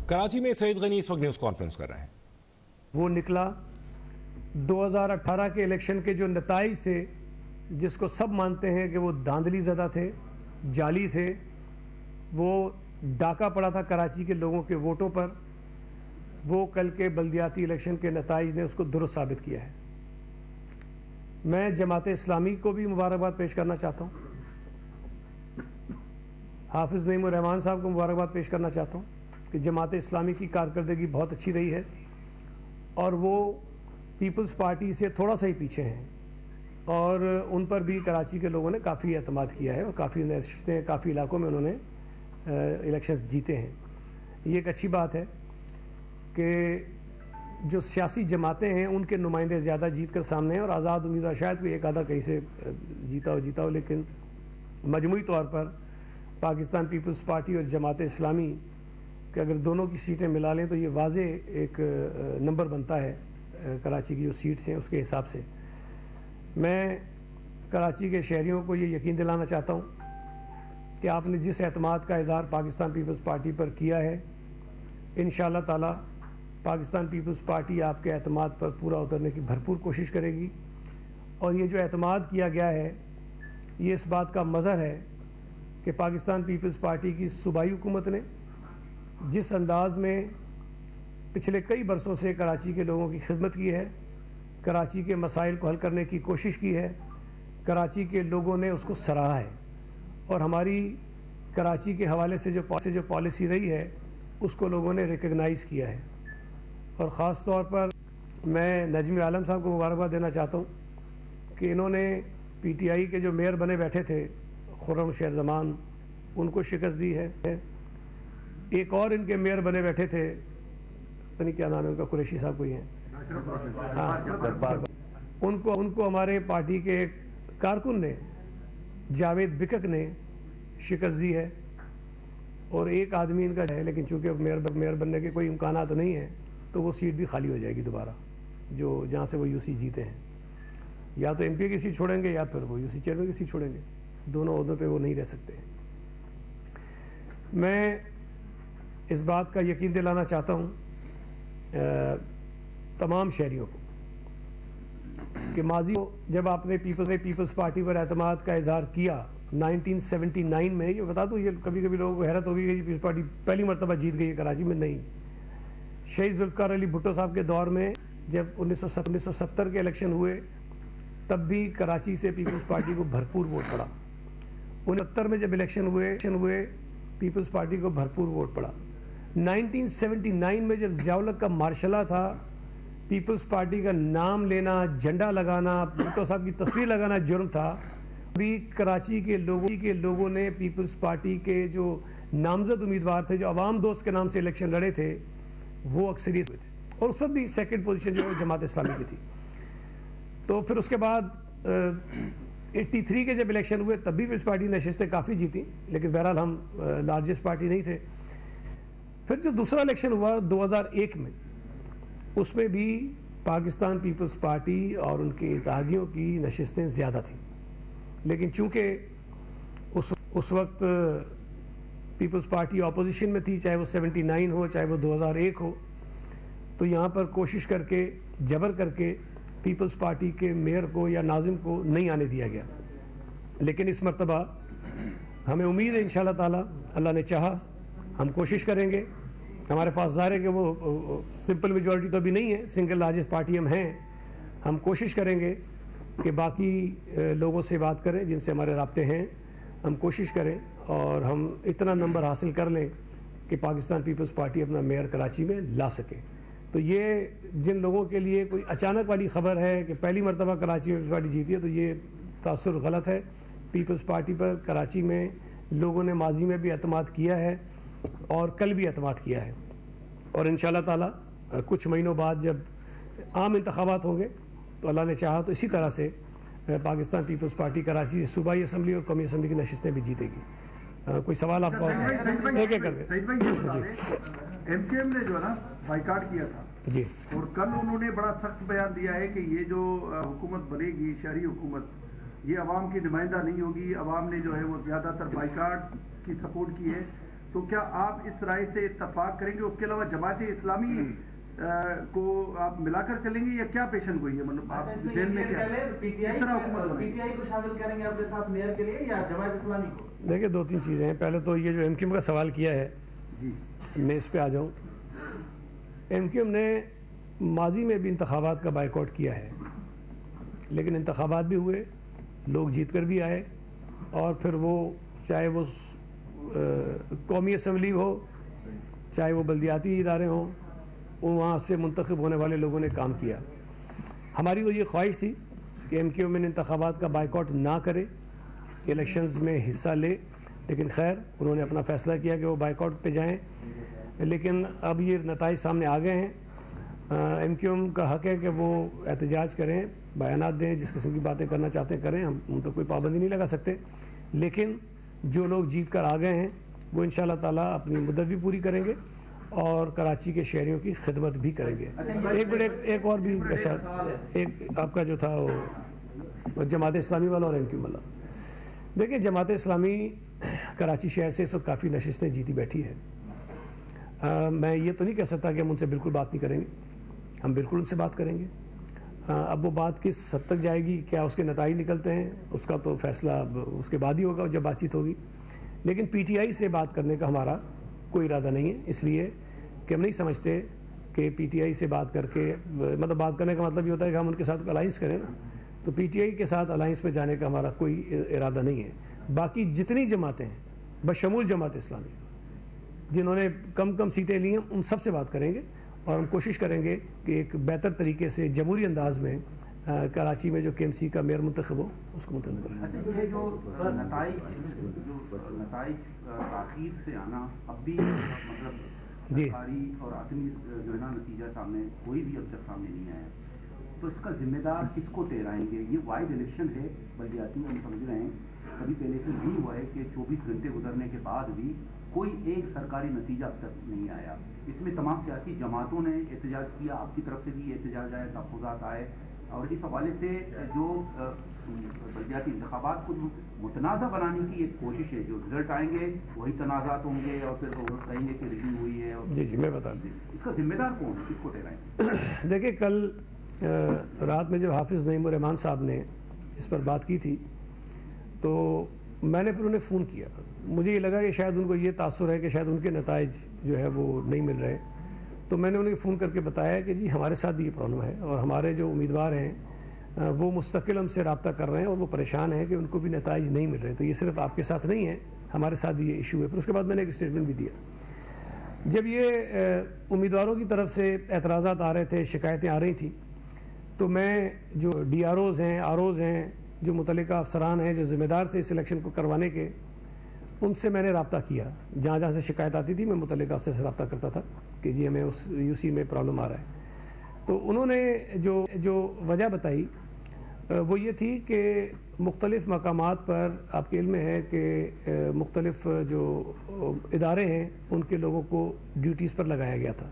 कराची में सईद गनी इस वक्त न्यूज़ कॉन्फ्रेंस कर रहे हैं। वो निकला 2018 के इलेक्शन के जो नताइज थे, जिसको सब मानते हैं कि वो धांधली ज़दा थे, जाली थे, वो डाका पड़ा था कराची के लोगों के वोटों पर, वो कल के बल्दियाती इलेक्शन के नताइज ने उसको दुरुस्त साबित किया है। मैं जमात इस्लामी को भी मुबारकबाद पेश करना चाहता हूँ, हाफिज़ नईमुर रहमान साहब को मुबारकबाद पेश करना चाहता हूँ कि जमात इस्लामी की कारकर्दगी बहुत अच्छी रही है और वो पीपल्स पार्टी से थोड़ा सा ही पीछे हैं और उन पर भी कराची के लोगों ने काफ़ी एतमाद किया है और काफ़ी नशिस्तें, काफ़ी इलाकों में उन्होंने इलेक्शंस जीते हैं। ये एक अच्छी बात है कि जो सियासी जमातें हैं उनके नुमाइंदे ज़्यादा जीत कर सामने हैं और आज़ाद उम्मीदवार शायद कोई एक आधा कहीं से जीता हो, लेकिन मजमूई तौर पर पाकिस्तान पीपल्स पार्टी और जमात इस्लामी कि अगर दोनों की सीटें मिला लें तो ये वाज़े एक नंबर बनता है कराची की जो सीट्स हैं उसके हिसाब से। मैं कराची के शहरियों को ये यकीन दिलाना चाहता हूँ कि आपने जिस एतमाद का इज़हार पाकिस्तान पीपल्स पार्टी पर किया है, इंशाअल्लाह ताला पाकिस्तान पीपल्स पार्टी आपके एतमाद पर पूरा उतरने की भरपूर कोशिश करेगी। और ये जो एतमाद किया गया है ये इस बात का मज़हर है कि पाकिस्तान पीपल्स पार्टी की सूबाई हुकूमत ने जिस अंदाज़ में पिछले कई बरसों से कराची के लोगों की खिदमत की है, कराची के मसाइल को हल करने की कोशिश की है, कराची के लोगों ने उसको सराहा है और हमारी कराची के हवाले से जो पॉलिसी रही है उसको लोगों ने रिकग्नाइज़ किया है। और ख़ास तौर पर मैं नजमी आलम साहब को मुबारकबाद देना चाहता हूँ कि इन्होंने PTI के जो मेयर बने बैठे थे खुर्रम शेर ज़मान, उनको शिकस्त दी है। एक और इनके मेयर बने बैठे थे, पता नहीं क्या नाम है उनका, कुरैशी साहब कोई हैं, हाँ, उनको हमारे पार्टी के एक कारकुन ने, जावेद बिकक ने शिकस्त दी है। और एक आदमी इनका है, लेकिन चूँकि मेयर बनने के कोई इम्कानात नहीं है तो वो सीट भी खाली हो जाएगी दोबारा, जो जहाँ से वो UC जीते हैं। या तो MP की सीट छोड़ेंगे या फिर वो UC चेयरमैन की सीट छोड़ेंगे, दोनों ओहदों पे वो नहीं रह सकते हैं। मैं इस बात का यकीन दिलाना चाहता हूँ तमाम शहरियों को कि माजी जब आपने पीपल्स पार्टी पर एतमाद का इजहार किया 1979 में, ये बता दूँ, ये कभी कभी लोगों को हैरत होगी कि पीपल्स पार्टी पहली मरतबा जीत गई है कराची में। नहीं, शहीद जुल्फ़िकार अली भुट्टो साहब के दौर में जब 1970 के इलेक्शन हुए तब भी कराची से पीपल्स पार्टी को भरपूर वोट पड़ा। 69 में जब इलेक्शन हुए पीपल्स पार्टी को भरपूर वोट पड़ा। 1979 में जब ज़ियाउल हक का मार्शला था, पीपल्स पार्टी का नाम लेना, झंडा लगाना, भुट्टो साहब की तस्वीर लगाना जुर्म था। अभी कराची के लोगों ने पीपल्स पार्टी के जो नामजद उम्मीदवार थे, जो अवाम दोस्त के नाम से इलेक्शन लड़े थे, वो अक्सरियत हुए थे और उस वक्त भी सेकेंड पोजीशन जो है जमात इस्लामी की थी। तो फिर उसके बाद 83 के जब इलेक्शन हुए तब भी पीपल्स पार्टी नशिस्तें काफ़ी जीती, लेकिन बहरहाल हम लार्जेस्ट पार्टी नहीं थे। फिर जो दूसरा इलेक्शन हुआ 2001 में, उसमें भी पाकिस्तान पीपल्स पार्टी और उनके इत्तेहादियों की नशिस्तें ज़्यादा थीं, लेकिन चूँकि उस वक्त पीपल्स पार्टी अपोजिशन में थी, चाहे वो 79 हो चाहे वो 2001 हो, तो यहाँ पर कोशिश करके जबर करके पीपल्स पार्टी के मेयर को या नाजिम को नहीं आने दिया गया। लेकिन इस मरतबा हमें उम्मीद है इंशाअल्लाह ताला, अल्लाह ने चाहा हम कोशिश करेंगे। हमारे पास ज़ाहिर है कि वो सिंपल मेजॉरिटी तो अभी नहीं है, सिंगल लार्जेस्ट पार्टी हम हैं। हम कोशिश करेंगे कि बाकी लोगों से बात करें जिनसे हमारे राब्ते हैं, हम कोशिश करें और हम इतना नंबर हासिल कर लें कि पाकिस्तान पीपल्स पार्टी अपना मेयर कराची में ला सके। तो ये जिन लोगों के लिए कोई अचानक वाली ख़बर है कि पहली मरतबा कराची में पीपल्स पार्टी जीती है, तो ये तासुर गलत है। पीपल्स पार्टी पर कराची में लोगों ने माजी में भी एतमाद किया है और कल भी एतमाद किया है। और इंशाअल्लाह ताला कुछ महीनों बाद जब आम इंतखाबात होंगे तो अल्लाह ने चाहा तो इसी तरह से पाकिस्तान पीपल्स पार्टी कराची सूबाई असम्बली और कौमी असम्बली की नशिस्तें भी जीतेगी। कोई सवाल आपका? एक एक करके। MKM ने जो है ना बाइकाट किया था जी, और कल उन्होंने बड़ा सख्त बयान दिया है कि ये जो हुकूमत बनेगी, शहरी हुकूमत, ये अवाम की नुमाइंदा नहीं होगी। अवाम ने जो है वो ज़्यादातर बाइकाट की सपोर्ट की है तो क्या आप इस राय से इत्तफाक करेंगे? उसके अलावा जमात इस्लामी को आप मिलाकर चलेंगे या क्या पेशन गोई है? मतलब आप जेल में क्या पीटीआई को शामिल करेंगे अपने साथ मेयर के लिए या जमात इस्लामी को? देखिए, दो तीन चीज़ें हैं। पहले तो ये जो एमक्यूएम का सवाल किया है जी, मैं इस पे आ जाऊँ। एमक्यूएम ने माजी में भी इंतखाबात का बाइकआउट किया है, लेकिन इंतखाबात भी हुए, लोग जीत कर भी आए, और फिर वो चाहे वो कौमी असम्बली हो, चाहे वो बल्दियाती इदारे हों, वहाँ से मुंतखब होने वाले लोगों ने काम किया। हमारी तो ये ख्वाहिश थी कि एमक्यूएम इन इंतखाबात का बाइकआउट ना करे, इलेक्शंस में हिस्सा ले, लेकिन खैर उन्होंने अपना फ़ैसला किया कि वो बाइकआउट पे जाएं। लेकिन अब ये नताइज सामने आ गए हैं। एमक्यूएम का हक़ है कि वो एहतजाज करें, बयानात दें, जिस किस्म की बातें करना चाहते हैं करें, हम उन पर कोई पाबंदी नहीं लगा सकते। लेकिन जो लोग जीत कर आ गए हैं वो इंशाअल्लाह ताला अपनी मुद्दत भी पूरी करेंगे और कराची के शहरियों की खिदमत भी करेंगे। एक और भी एक आपका जो था वो जमात इस्लामी वाला और एमक्यूएम वाला। देखिए, जमात इस्लामी कराची शहर से इस वक्त काफ़ी नशिस्तें जीती बैठी है। मैं ये तो नहीं कह सकता कि हम उनसे बिल्कुल बात नहीं करेंगे, हम बिल्कुल उनसे बात करेंगे। अब वो बात किस हद तक जाएगी, क्या उसके नताइज निकलते हैं, उसका तो फैसला उसके बाद ही होगा जब बातचीत होगी। लेकिन पीटीआई से बात करने का हमारा कोई इरादा नहीं है, इसलिए कि हम नहीं समझते कि पीटीआई से बात करके, मतलब बात करने का मतलब ये होता है कि हम उनके साथ अलाइंस करें ना, तो पीटीआई के साथ अलाइंस में जाने का हमारा कोई इरादा नहीं है। बाकी जितनी जमातें हैं, बशमूल जमात इस्लामी, जिन्होंने कम कम सीटें ली हैं, उन सब से बात करेंगे और हम कोशिश करेंगे कि एक बेहतर तरीके से जमहूरी अंदाज में कराची में जो केएमसी का मेयर मुंतखब हो उसको मुंतखब करें। अच्छा, ये जो नताइज ताख़ीर से आना, अब भी मतलब सरकारी और आदमी जो है ना नतीजा सामने कोई भी अब तक सामने नहीं आया, तो इसका जिम्मेदार किसको ठहराएंगे? ये वाइड इलेक्शन है बल्दियाती, हम समझ रहे हैं, कभी पहले से नहीं हुआ है कि 24 घंटे गुजरने के बाद भी कोई एक सरकारी नतीजा अब तक नहीं आया। इसमें तमाम सियासी जमातों ने एहतजाज किया, आपकी तरफ से भी एहतजाज आए, तहफ़्फ़ुज़ात आए, और इस हवाले से जो बल्दियाती इंतखाबात को मुतनाज़ा बनाने की एक कोशिश है, जो रिजल्ट आएंगे वही तनाज़ात होंगे और फिर वो कहेंगे कि रिगिंग हुई है। और जी मैं बता दूँ, इसका जिम्मेदार कौन है, किसको ठहराएंगे? देखिए, कल रात में जब हाफिज़ नईमुर रहमान साहब ने इस पर बात की थी, तो मैंने फिर उन्हें फ़ोन किया। मुझे ये लगा कि शायद उनको ये तासुर है कि शायद उनके नताइज जो है वो नहीं मिल रहे, तो मैंने उन्हें फ़ोन करके बताया कि जी हमारे साथ भी ये प्रॉब्लम है और हमारे जो उम्मीदवार हैं वो मुस्तकिल हमसे रब्ता कर रहे हैं और वो परेशान हैं कि उनको भी नताइज नहीं मिल रहे। तो ये सिर्फ आपके साथ नहीं है, हमारे साथ भी ये इशू है। फिर उसके बाद मैंने एक स्टेटमेंट भी दिया। जब ये उम्मीदवारों की तरफ से एतराज़ात आ रहे थे, शिकायतें आ रही थी, तो मैं जो DROs हैं, ROs हैं, जो मुतल्लिका अफसरान हैं जो ज़िम्मेदार थे इस इलेक्शन को करवाने के, उनसे मैंने रब्ता किया। जहाँ जहाँ से शिकायत आती थी मैं मुतल्लिका अफसर से रब्ता करता था कि जी हमें उस UC में प्रॉब्लम आ रहा है। तो उन्होंने जो वजह बताई वो ये थी कि मुख्तलिफ़ मकामात पर आपके इल्म है कि मुख्तलिफ़ जो इदारे हैं उनके लोगों को ड्यूटीज़ पर लगाया गया था।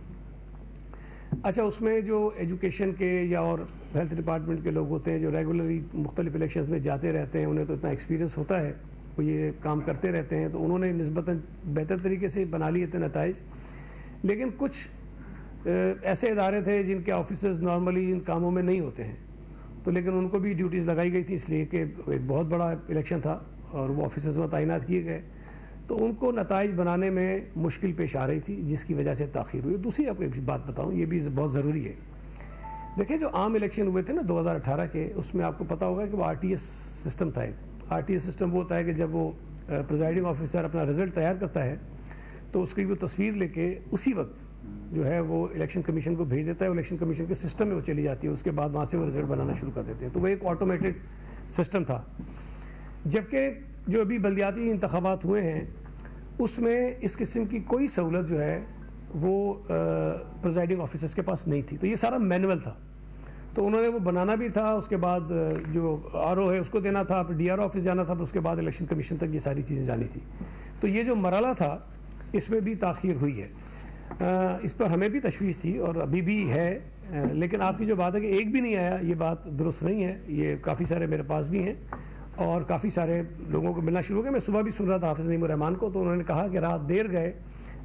अच्छा, उसमें जो एजुकेशन के या और हेल्थ डिपार्टमेंट के लोग होते हैं जो रेगुलरली मुख्तलिफ इलेक्शंस में जाते रहते हैं, उन्हें तो इतना एक्सपीरियंस होता है, वो ये काम करते रहते हैं, तो उन्होंने निस्बतन बेहतर तरीके से बना लिए थे नताइज। लेकिन कुछ ऐसे इदारे थे जिनके ऑफिसर्स नॉर्मली इन कामों में नहीं होते हैं, तो लेकिन उनको भी ड्यूटीज़ लगाई गई थी, इसलिए कि एक बहुत बड़ा इलेक्शन था और वो ऑफिसर्स वहाँ तैनात किए गए, तो उनको नताइज बनाने में मुश्किल पेश आ रही थी, जिसकी वजह से ताख़ीर हुई। दूसरी आपको एक बात बताऊँ, ये भी बहुत ज़रूरी है। देखिए, जो आम इलेक्शन हुए थे ना 2018 के, उसमें आपको पता होगा कि वो RTS सिस्टम था। RTS सिस्टम वो होता है कि जब वो प्रिजाइडिंग ऑफिसर अपना रिज़ल्ट तैयार करता है तो उसकी वो तस्वीर लेके उसी वक्त जो है वो इलेक्शन कमीशन को भेज देता है, इलेक्शन कमीशन के सिस्टम में वो चली जाती है, उसके बाद वहाँ से वो रिज़ल्ट बनाना शुरू कर देते हैं। तो वो एक ऑटोमेटेड सिस्टम था। जबकि जो अभी बल्दियाती इंतखाबात हुए हैं उसमें इस किस्म की कोई सहूलत जो है वो प्रिजाइडिंग ऑफिसर्स के पास नहीं थी, तो ये सारा मैनुअल था। तो उन्होंने वो बनाना भी था, उसके बाद जो RO है उसको देना था, फिर DRO ऑफिस जाना था, फिर उसके बाद इलेक्शन कमीशन तक ये सारी चीज़ें जानी थी। तो ये जो मरला था इसमें भी ताख़ीर हुई है। इस पर हमें भी तशवीश थी और अभी भी है, लेकिन आपकी जो बात है कि एक भी नहीं आया, ये बात दुरुस्त नहीं है। ये काफ़ी सारे मेरे पास भी हैं और काफ़ी सारे लोगों को मिलना शुरू हो गया। मैं सुबह भी सुन रहा था हाफिज़ नईमुर रहमान को, तो उन्होंने कहा कि रात देर गए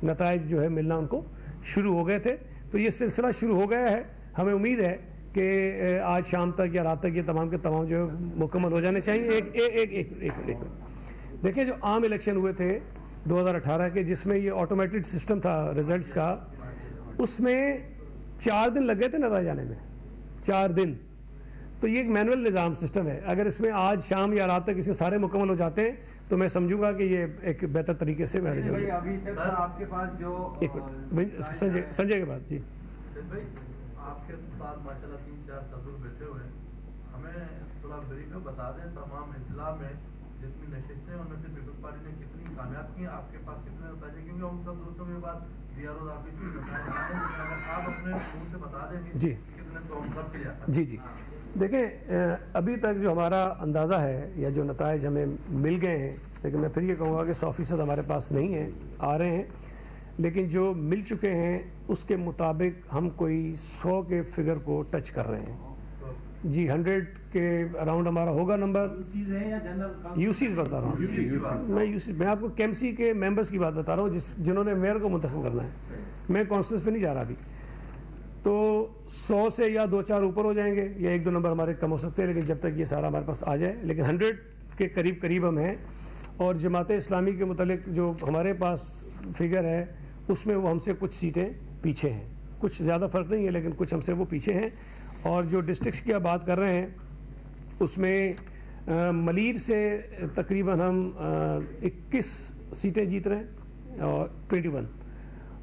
नताइज जो है मिलना उनको शुरू हो गए थे। तो ये सिलसिला शुरू हो गया है। हमें उम्मीद है कि आज शाम तक या रात तक ये तमाम के तमाम जो है मुकम्मल हो जाने चाहिए। एक देखिए, जो आम इलेक्शन हुए थे 2018 के, जिसमें ये ऑटोमेटेड सिस्टम था रिजल्ट्स का, उसमें 4 दिन लग गए थे नतीजा आने में, 4 दिन। तो ये एक मैनुअल निज़ाम सिस्टम है। अगर इसमें आज शाम या रात तक इसमें सारे मुकम्मल हो जाते हैं तो मैं समझूंगा कि ये एक बेहतर तरीके से मैनेज होगा। अभी तक आपके पास जो एक मिनट, संजय के बाद जी। भाई आपके साथ माशाल्लाह 3-4 सदूर बैठे हुए हैं, हमें थोड़ा ब्रीफ में बता दें तमाम इस्लाम में जितनी नशिस्तें हैं उनमें से पीपल्स पार्टी ने कितनी कामयाब की हैं, आपके पास कितने नतीजे, क्योंकि हम सब दोस्तों के बाद DRO ऑफिस की अगर आप अपने मुंह से बता देंगे जी कितने तो हम सब के लिए जी जी देखें, अभी तक जो हमारा अंदाज़ा है या जो नताइज हमें मिल गए हैं, लेकिन मैं फिर ये कहूँगा कि 100% हमारे पास नहीं है, आ रहे हैं, लेकिन जो मिल चुके हैं उसके मुताबिक हम कोई 100 के फिगर को टच कर रहे हैं जी। 100 के अराउंड हमारा होगा नंबर। यूसीज बता रहा हूँ मैं आपको केएमसी के मेंबर्स की बात बता रहा हूँ जिन्होंने मेयर को मुंतखब करना है। मैं कॉन्फ्रेंस पे नहीं जा रहा अभी। तो 100 से या 2-4 ऊपर हो जाएंगे या 1-2 नंबर हमारे कम हो सकते हैं, लेकिन जब तक ये सारा हमारे पास आ जाए, लेकिन 100 के करीब करीब हम हैं। और जमात इस्लामी के मुतालिक जो हमारे पास फिगर है उसमें वो हमसे कुछ सीटें पीछे हैं, कुछ ज़्यादा फ़र्क नहीं है लेकिन कुछ हमसे वो पीछे हैं। और जो डिस्ट्रिक्ट्स की आप बात कर रहे हैं उसमें मलीर से तकरीबन हम 21 सीटें जीत रहे हैं और 21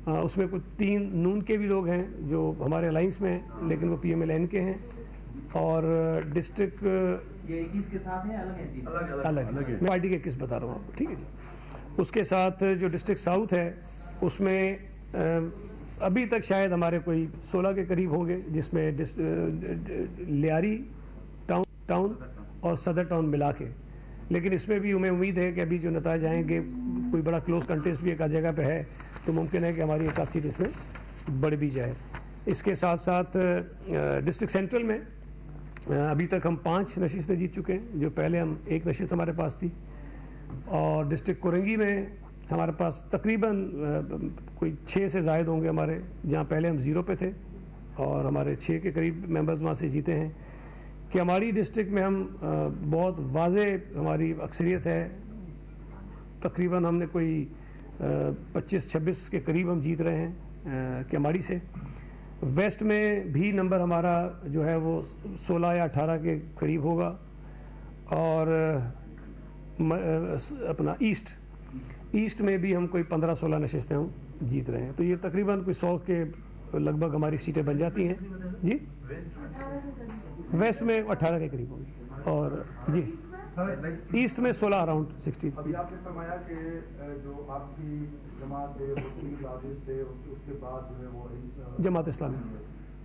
उसमें कुछ 3 नून के भी लोग हैं जो हमारे अलाइंस में हैं, लेकिन वो PMLN के हैं। और डिस्ट्रिक्ट ये 21 के साथ है अलग है? अलग मैं पार्टी के 21 बता रहा हूँ आपको, ठीक है जी। उसके साथ जो डिस्ट्रिक्ट साउथ है उसमें अभी तक शायद हमारे कोई 16 के करीब होंगे, जिसमें लियारी टाउन और सदर टाउन मिला के। लेकिन इसमें भी हमें उम्मीद है कि अभी जो नतीजे आएंगे कोई बड़ा क्लोज कंटेस्ट भी एक आध जगह पे है, तो मुमकिन है कि हमारी एक आध सीट इसमें बढ़ भी जाए। इसके साथ साथ डिस्ट्रिक्ट सेंट्रल में अभी तक हम 5 नशिस्तें जीत चुके हैं, जो पहले हम 1 नशिस्त हमारे पास थी। और डिस्ट्रिक्ट कोरंगी में हमारे पास तकरीबन कोई 6 से ज़ायद होंगे हमारे, जहाँ पहले हम 0 पे थे और हमारे 6 के करीब मेंबर्स वहाँ से जीते हैं। कि हमारी डिस्ट्रिक्ट में हम बहुत वाज़े हमारी अक्सरियत है, तकरीबन हमने कोई 25-26 के करीब हम जीत रहे हैं कि हमारी से। वेस्ट में भी नंबर हमारा जो है वो 16 या 18 के करीब होगा। और अपना ईस्ट में भी हम कोई 15-16 नशिस्तें हम जीत रहे हैं। तो ये तकरीबन कोई 100 के लगभग हमारी सीटें बन जाती हैं जी। वेस्ट में 18 के करीब होगी और जी ईस्ट में 16 अराउंड 60। अभी आपने फरमाया कि जो आपकी जमात है उसके बाद जो है वो जमात इस्लामी,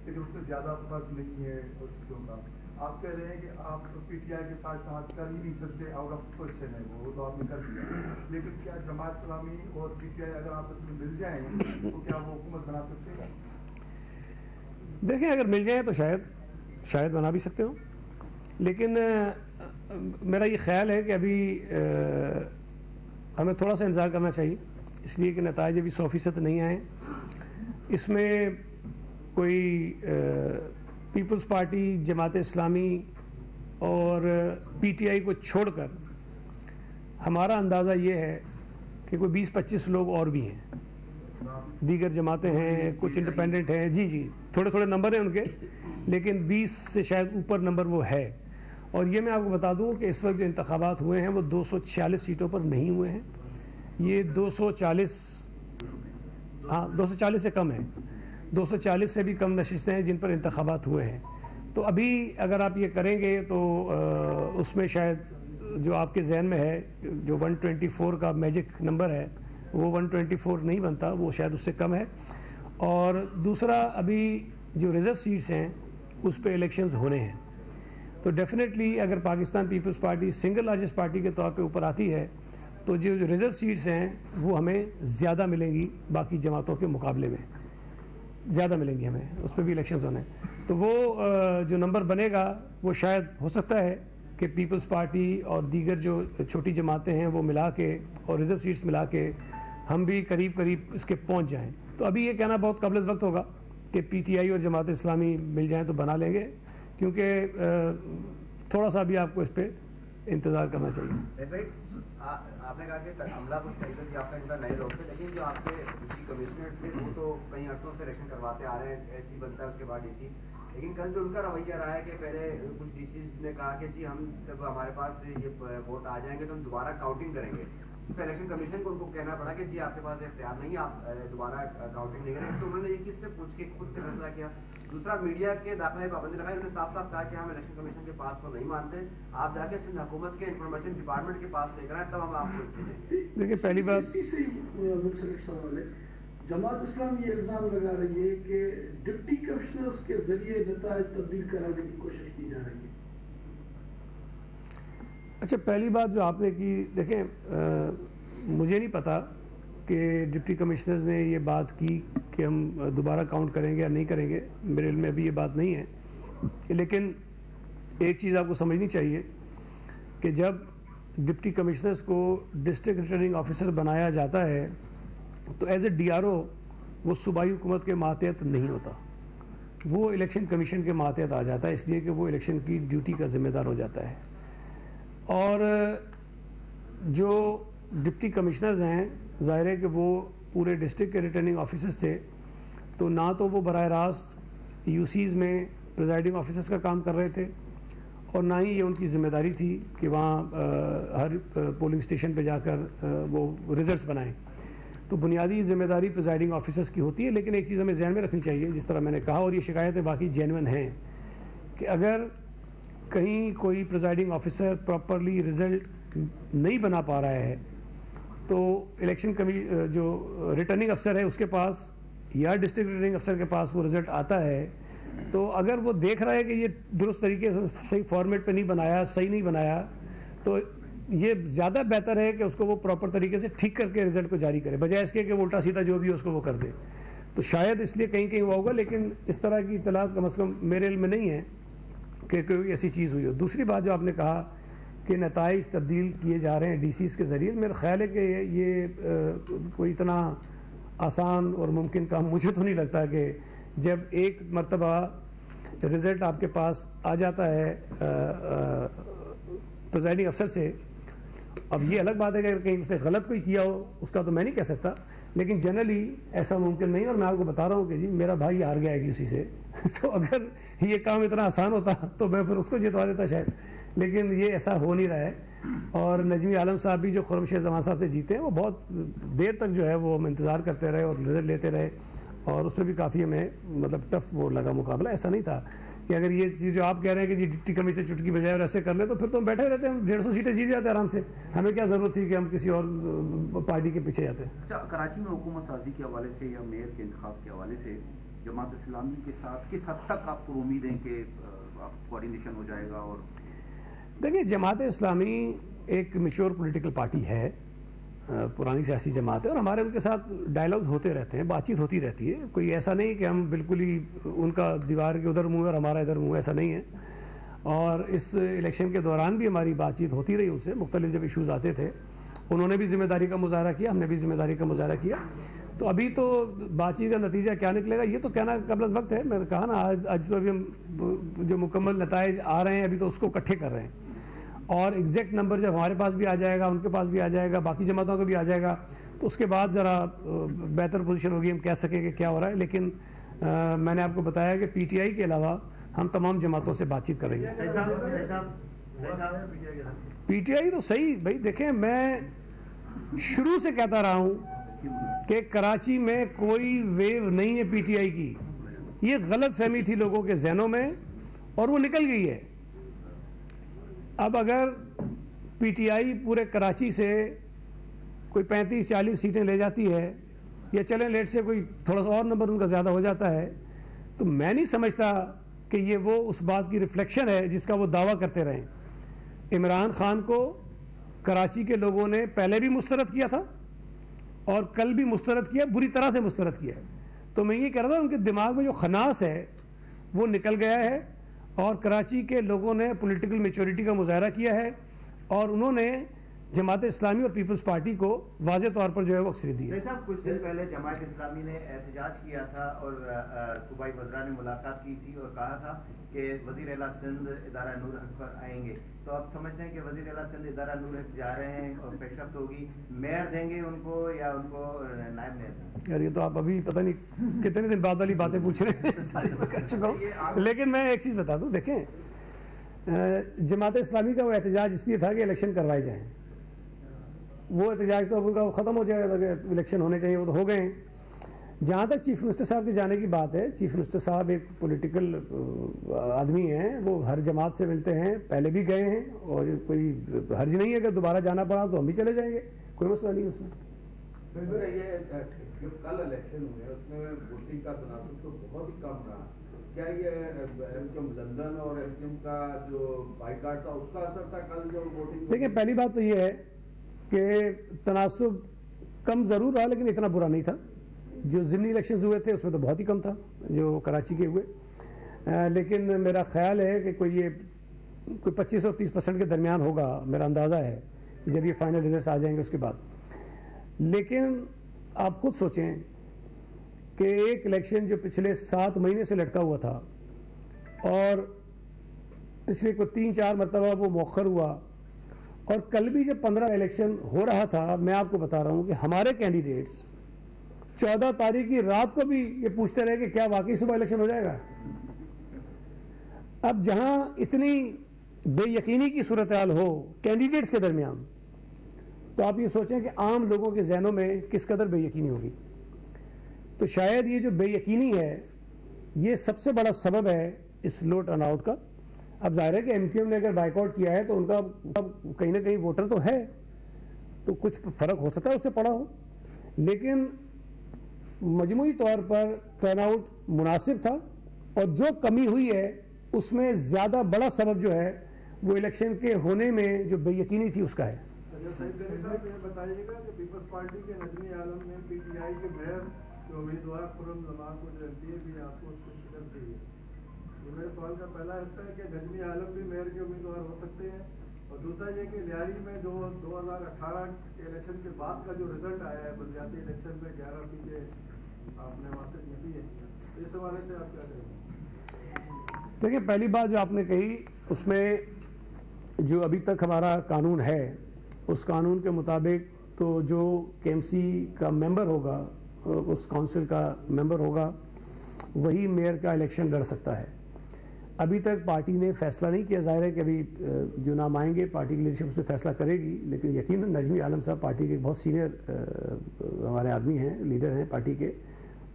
लेकिन उसमें ज़्यादा फर्क नहीं है उसके का। आप कह रहे हैं कि आप PTI के साथ कर ही नहीं सकते, आउट ऑफ क्वेश्चन है वो तो आपने कर दिया। लेकिन क्या जमात इस्लामी और PTI अगर आपस में मिल जाएं तो क्या वो हुकूमत बना सकते हैं? देखें, अगर मिल जाए तो शायद बना भी सकते हो, लेकिन मेरा ये ख्याल है कि अभी हमें थोड़ा सा इंतज़ार करना चाहिए, इसलिए कि नताइज अभी 100% नहीं आए। इसमें कोई पीपल्स पार्टी, जमात इस्लामी और PTI को छोड़कर हमारा अंदाज़ा ये है कि कोई 20-25 लोग और भी हैं, दीगर जमातें हैं, कुछ इंडिपेंडेंट हैं। जी थोड़े थोड़े नंबर हैं उनके, लेकिन 20 से शायद ऊपर नंबर वो है। और ये मैं आपको बता दूं कि इस वक्त जो इंतखाबात हुए हैं वो 246 सीटों पर नहीं हुए हैं, ये 240 से कम है, 240 से भी कम नशिस्तें हैं जिन पर इंतखाबात हुए हैं। तो अभी अगर आप ये करेंगे तो उसमें शायद जो आपके जहन में है जो 124 का मैजिक नंबर है वो 124 नहीं बनता, वो शायद उससे कम है। और दूसरा, अभी जो रिज़र्व सीट्स हैं उस पे इलेक्शंस होने हैं, तो डेफिनेटली अगर Pakistan Peoples Party single largest party के तौर पे ऊपर आती है तो जो रिज़र्व सीट्स हैं वो हमें ज़्यादा मिलेंगी, बाकी जमातों के मुकाबले में ज़्यादा मिलेंगी हमें, उस पर भी इलेक्शंस होने हैं। तो वो जो नंबर बनेगा वो शायद हो सकता है कि पीपल्स पार्टी और दीगर जो छोटी जमातें हैं वो मिला के और रिजर्व सीट्स मिला के हम भी करीब करीब इसके पहुंच जाएं। तो अभी ये कहना बहुत कबल वक्त होगा कि पीटीआई और जमात इस्लामी मिल जाएं तो बना लेंगे, क्योंकि थोड़ा सा भी आपको इस पर इंतज़ार करना चाहिए। भाई आपने कहा कि हमला कुछ तरीके से आपका इंतजार नहीं रोकते, लेकिन जो आपके डिप्टी कमिश्नर थे वो तो कई अरसों से इलेक्शन करवाते आ रहे हैं, एससी बनता है उसके बाद डीसी, लेकिन कल जो उनका रवैया रहा है कि पहले कुछ डीसी ने कहा कि जी हम जब हमारे पास ये वोट आ जाएंगे तो हम दोबारा काउंटिंग करेंगे। सिर्फ इलेक्शन कमीशन को उनको कहना पड़ा कि जी आपके पास इख्तियार नहीं, आप दोबारा काउंटिंग नहीं करेंगे। तो उन्होंने ये किससे पूछ के खुद से फैसला किया। दूसरा, मीडिया के दाखिले पाबंदी लगाई, उन्होंने साफ साफ कहा कि हम इलेक्शन कमीशन के पास तो नहीं मानते, आप जाके सिंध हुकूमत के इंफॉर्मेशन डिपार्टमेंट के पास लेकर आए तब हम आपको भेजेंगे। देखिए, पहली बात जमात इस्लाम ये इल्ज़ाम लगा रही है कि डिप्टी कमिश्नर्स के जरिए नतायज तब्दील कराने की कोशिश की जा रही है। अच्छा, पहली बात जो आपने की, देखें मुझे नहीं पता कि डिप्टी कमिश्नर्स ने ये बात की कि हम दोबारा काउंट करेंगे या नहीं करेंगे, मेरे इल्म में अभी ये बात नहीं है। लेकिन एक चीज़ आपको समझनी चाहिए कि जब डिप्टी कमिश्नर्स को डिस्ट्रिक्ट रिटर्निंग ऑफिसर बनाया जाता है तो एज ए DRO वो सूबाई हुकूमत के मातहत नहीं होता, वो इलेक्शन कमीशन के मातहत आ जाता है, इसलिए कि वो इलेक्शन की ड्यूटी का ज़िम्मेदार हो जाता है। और जो डिप्टी कमिश्नर्स हैं, ज़ाहिर है कि वो पूरे डिस्ट्रिक्ट के रिटर्निंग ऑफिसर्स थे, तो ना तो वो बराह रास्त UCs में प्रिजाइडिंग ऑफिसर्स का काम कर रहे थे और ना ही ये उनकी ज़िम्मेदारी थी कि वहाँ हर पोलिंग स्टेशन पे जाकर वो रिजल्ट्स बनाएं। तो बुनियादी ज़िम्मेदारी प्रिजाइडिंग ऑफिसर्स की होती है। लेकिन एक चीज़ हमें ध्यान में रखनी चाहिए, जिस तरह मैंने कहा, और ये शिकायतें बाकी जेन्युइन हैं, कि अगर कहीं कोई प्रिजाइडिंग ऑफिसर प्रॉपरली रिज़ल्ट नहीं बना पा रहा है तो इलेक्शन जो रिटर्निंग अफसर है उसके पास या डिस्ट्रिक्ट रिटर्निंग अफसर के पास वो रिज़ल्ट आता है, तो अगर वो देख रहा है कि ये दुरुस्त तरीके से सही फॉर्मेट पे नहीं बनाया, सही नहीं बनाया, तो ये ज़्यादा बेहतर है कि उसको वो प्रॉपर तरीके से ठीक करके रिज़ल्ट को जारी करे, बजाय इसके कि वो उल्टा सीधा जो भी है उसको वो कर दे। तो शायद इसलिए कहीं कहीं हुआ होगा, लेकिन इस तरह की इत्तलात कम से कम मेरे इल्म में नहीं है कि कोई ऐसी चीज़ हुई हो। दूसरी बात जो आपने कहा कि नताइज तब्दील किए जा रहे हैं DCs के ज़रिए, मेरा ख्याल है कि ये कोई इतना आसान और मुमकिन काम मुझे तो नहीं लगता कि जब एक मरतबा रिज़ल्ट आपके पास आ जाता है प्रिजाइडिंग अफसर से, अब ये अलग बात है कि अगर कहीं उसने गलत कोई किया हो उसका तो मैं नहीं कह सकता, लेकिन जनरली ऐसा मुमकिन नहीं। और मैं आपको बता रहा हूँ कि जी मेरा भाई हार गया है किसी से तो अगर ये काम इतना आसान होता तो मैं फिर उसको जितवा देता शायद, लेकिन ये ऐसा हो नहीं रहा है। और नजमी आलम साहब भी जो खुर्रमशेर जमान साहब से जीते हैं, वो बहुत देर तक जो है वो हम इंतज़ार करते रहे और रिजल्ट लेते रहे, और उसमें भी काफ़ी हमें मतलब टफ वो लगा मुकाबला। ऐसा नहीं था कि अगर ये चीज़ जो आप कह रहे हैं कि जी डिप्टी कमिश्नर चुटकी बजाए और ऐसे कर ले तो फिर तो हम बैठे रहते हैं, 150 सीटें जीत जाते हैं आराम से, हमें क्या ज़रूरत थी कि हम किसी और पार्टी के पीछे जाते हैं। अच्छा, कराची में हुकूमत साजी के हवाले से या मेयर के इंतखाब के हवाले से जमात इस्लामी के साथ किस हद तक आपको उम्मीद है कि कोऑर्डिनेशन हो जाएगा? और देखिए, जमात इस्लामी एक मैच्योर पॉलिटिकल पार्टी है, पुरानी सियासी जमात है, और हमारे उनके साथ डायलॉग होते रहते हैं, बातचीत होती रहती है। कोई ऐसा नहीं कि हम बिल्कुल ही उनका दीवार के उधर मुँह है और हमारा इधर मुँह, ऐसा नहीं है। और इस इलेक्शन के दौरान भी हमारी बातचीत होती रही उनसे, मुख्तलिफ जब इशूज़ आते थे उन्होंने भी जिम्मेदारी का मुजाहरा किया, हमने भी जिम्मेदारी का मुजाहरा किया। तो अभी तो बातचीत का नतीजा क्या निकलेगा ये तो कहना कबल वक्त है। मैंने कहा ना, आज तो अभी हम जो मुकम्मल नताइज आ रहे हैं अभी तो उसको इकट्ठे कर रहे हैं, और एग्जैक्ट नंबर जब हमारे पास भी आ जाएगा, उनके पास भी आ जाएगा, बाकी जमातों का भी आ जाएगा, तो उसके बाद ज़रा बेहतर पोजीशन होगी, हम कह सकेंगे क्या हो रहा है। लेकिन मैंने आपको बताया कि PTI के अलावा हम तमाम जमातों से बातचीत करेंगे। PTI तो सही भाई, देखें मैं शुरू से कहता रहा हूँ कि कराची में कोई वेव नहीं है PTI की, ये गलत फहमी थी लोगों के जहनों में और वो निकल गई है। अब अगर PTI पूरे कराची से कोई 35-40 सीटें ले जाती है, या चलें लेट से कोई थोड़ा सा और नंबर उनका ज़्यादा हो जाता है, तो मैं नहीं समझता कि ये वो उस बात की रिफ्लेक्शन है जिसका वो दावा करते रहे। इमरान खान को कराची के लोगों ने पहले भी मुस्तरद किया था और कल भी मुस्तरद किया, बुरी तरह से मुस्तरद किया है। तो मैं ये कह रहा था उनके दिमाग में जो खनास है वो निकल गया है, और कराची के लोगों ने पॉलिटिकल मैच्योरिटी का मुजाहरा किया है और उन्होंने जमात इस्लामी और पीपल्स पार्टी को वाज़े तौर पर जो है वो अक्सरियत दी है। साहब कुछ दिन पहले जमात इस्लामी ने एहतजाज किया था और सूबाई वज़रा ने मुलाकात की थी और कहा था कि वज़ीर आला सिंध इदारा नूर हक पर आएंगे, तो आप समझते हैं कि वज़ीर आला सिंध इदारा नूर हक जा रहे हैं और पेशरफ्त होगी, मेयर देंगे उनको या उनको नायब मेयर? यार ये तो आप अभी पता नहीं कितने दिन बाद वाली बातें पूछ रहे हैं, सारी मैं कर चुका हूँ। लेकिन मैं एक चीज़ बता दूँ, देखें जमात इस्लामी का वो एहतजाज इसलिए था कि इलेक्शन करवाए जाएँ। वो एहतजाज तो अब उनका ख़त्म हो जाएगा कि इलेक्शन होने चाहिए, वो तो हो गए हैं। जहाँ तक चीफ मिनिस्टर साहब के जाने की बात है, चीफ मिनिस्टर साहब एक पॉलिटिकल आदमी हैं, वो हर जमात से मिलते हैं, पहले भी गए हैं और कोई हर्ज नहीं है, अगर दोबारा जाना पड़ा तो हम भी चले जाएंगे, कोई मसला नहीं है उसमें। ये जो कल इलेक्शन हुए उसमें वोटिंग का तनासुब तो बहुत ही कम रहा, क्या ये एमक्यूएम लंदन और एमक्यूएम का जो बाइकाट था उसका असर था कल जो वोटिंग? देखिए पहली बात तो ये है कि तनासुब कम ज़रूर रहा लेकिन इतना बुरा नहीं था। जो ज़िमनी इलेक्शंस हुए थे उसमें तो बहुत ही कम था जो कराची के हुए, लेकिन मेरा ख्याल है कि कोई 25 और 30% के दरमियान होगा, मेरा अंदाज़ा है जब ये फाइनल रिजल्ट आ जाएंगे उसके बाद। लेकिन आप खुद सोचें कि एक इलेक्शन जो पिछले 7 महीने से लटका हुआ था और पिछले को 3-4 मरतबा वो मौखर हुआ, और कल भी जब 15 इलेक्शन हो रहा था, मैं आपको बता रहा हूँ कि हमारे कैंडिडेट्स 14 तारीख की रात को भी ये पूछते रहे कि क्या वाकई सुबह इलेक्शन हो जाएगा। अब जहां इतनी बेयकीनी की सूरत हाल हो कैंडिडेट्स के दरमियान, तो आप ये सोचें कि आम लोगों के जहनों में किस कदर बेयकीनी होगी। तो शायद ये जो बेयकीनी है ये सबसे बड़ा सबब है इस लो टर्नआउट का। अब जाहिर है कि एमक्यूएम ने अगर बाइकआउट किया है तो उनका कहीं ना कहीं वोटर तो है, तो कुछ फ़र्क हो सकता है उससे पड़ा हो, लेकिन मजमूई तौर पर टर्नआउट मुनासिब था। और जो कमी हुई है उसमें ज़्यादा बड़ा सबब जो है वो इलेक्शन के होने में जो बेयकीनी थी उसका है। साहब ये बताइएगा कि पीपल्स पार्टी के नजमी आलम ने पीटीआई के मेयर जो उम्मीदवार खुर्रम जमान को जो एमपी भी आपको उसको शिकस्त दी है। ये मेरे सवाल का पहला हिस्सा है कि नजमी आलम भी मेयर के उम्मीदवार हो सकते हैं, और दूसरा ये कि लियारी में 2018 के इलेक्शन के बाद का जो रिजल्ट आया है बलदियाती इलेक्शन में 11 सीटें आपने वहाँ से जीती है, इस हवाले से आप क्या कहेंगे? देखिए पहली बात जो आपने कही उसमें जो अभी तक हमारा कानून है उस कानून के मुताबिक तो जो केएमसी का मेंबर होगा, उस काउंसिल का मेंबर होगा, वही मेयर का इलेक्शन लड़ सकता है। अभी तक पार्टी ने फैसला नहीं किया, जाहिर है कि अभी जो नाम आएंगे पार्टी की लीडरशिप उसमें फैसला करेगी, लेकिन यकीनन नजमी आलम साहब पार्टी के बहुत सीनियर हमारे आदमी हैं, लीडर हैं पार्टी के,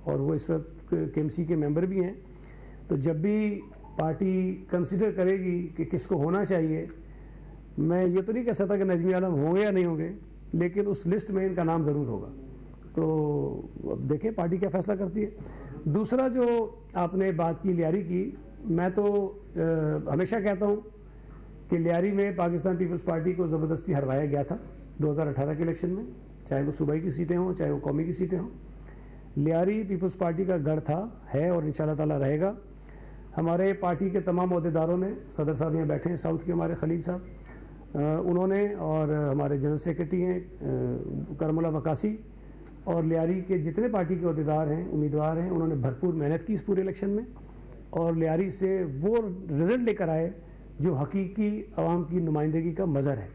और वो इस वक्त केएमसी के मेंबर भी हैं। तो जब भी पार्टी कंसिडर करेगी कि किसको होना चाहिए, मैं ये तो नहीं कह सकता कि नजमी आलम होंगे या नहीं होंगे, लेकिन उस लिस्ट में इनका नाम ज़रूर होगा। तो अब देखें पार्टी क्या फैसला करती है। दूसरा जो आपने बात की लियारी की, मैं तो हमेशा कहता हूँ कि लियारी में पाकिस्तान पीपल्स पार्टी को ज़बरदस्ती हरवाया गया था 2018 के इलेक्शन में, चाहे वो सूबाई की सीटें हों चाहे वो कौमी की सीटें हों। लियारी पीपल्स पार्टी का गढ़ था, है और इंशाल्लाह ताला रहेगा। हमारे पार्टी के तमाम अहदेदारों ने, सदर साहब यहाँ बैठे हैं साउथ के हमारे खलील साहब, उन्होंने, और हमारे जनरल सेक्रेटरी हैं करमुल्ला वकासी, और लियारी के जितने पार्टी के अहदेदार हैं, उम्मीदवार हैं, उन्होंने भरपूर मेहनत की इस पूरे इलेक्शन में और लियारी से वो रिज़ल्ट लेकर आए जो हकीकी आवाम की नुमाइंदगी का मज़हर है।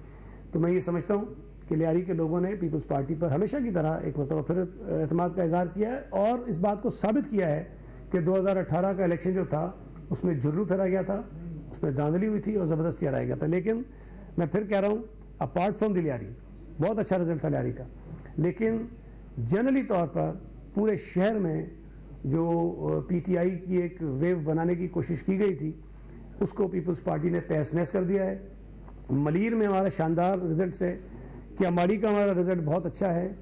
तो मैं ये समझता हूँ कि लियारी के लोगों ने पीपल्स पार्टी पर हमेशा की तरह एक मरतबा फिर एतमाद का इज़हार किया है और इस बात को साबित किया है कि 2018 का इलेक्शन जो था उसमें जुर्रू फेरा गया था, उसमें धांधली हुई थी और ज़बरदस्ती हराया गया था। लेकिन मैं फिर कह रहा हूँ, अपार्ट फ्रॉम द लियारी बहुत अच्छा रिजल्ट था लियारी का, लेकिन जनरली तौर पर पूरे शहर में जो पीटीआई की एक वेव बनाने की कोशिश की गई थी उसको पीपल्स पार्टी ने तहस नहस कर दिया है। मलीर में हमारा शानदार रिजल्ट है, कियामाड़ी का हमारा रिजल्ट बहुत अच्छा है,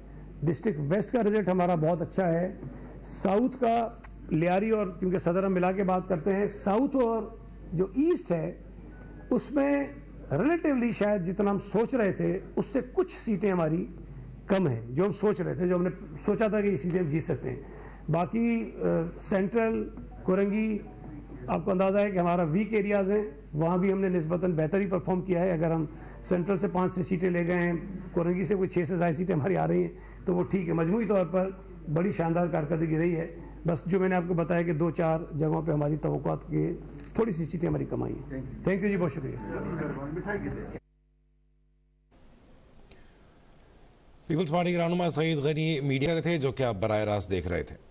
डिस्ट्रिक्ट वेस्ट का रिजल्ट हमारा बहुत अच्छा है, साउथ का लियारी और क्योंकि सदर हम मिला के बात करते हैं, साउथ और जो ईस्ट है उसमें रिलेटिवली शायद जितना हम सोच रहे थे उससे कुछ सीटें हमारी कम हैं, जो हम सोच रहे थे, जो हमने सोचा था कि ये सीटें हम जीत सकते हैं। बाकी सेंट्रल, कोरंगी, आपको अंदाज़ा है कि हमारा वीक एरियाज़ हैं, वहाँ भी हमने निस्बतन बेहतर ही परफॉर्म किया है। अगर हम सेंट्रल से 5 से सीटें ले गए हैं, कोरंगी से कोई 6 से ज़्यादा सीटें हमारी आ रही हैं, तो वो ठीक है। मजमूई तौर पर बड़ी शानदार कारकर्दगी रही है। बस जो मैंने आपको बताया कि 2-4 जगहों पे हमारी तवक्कुआत के थोड़ी सी सीटें हमारी कमाई हैं। थैंक यू जी, बहुत शुक्रिया। पीपल्स पार्टी के रहनुमा सईद गनी मीडिया थे जो कि आप बराह रास्त देख रहे थे।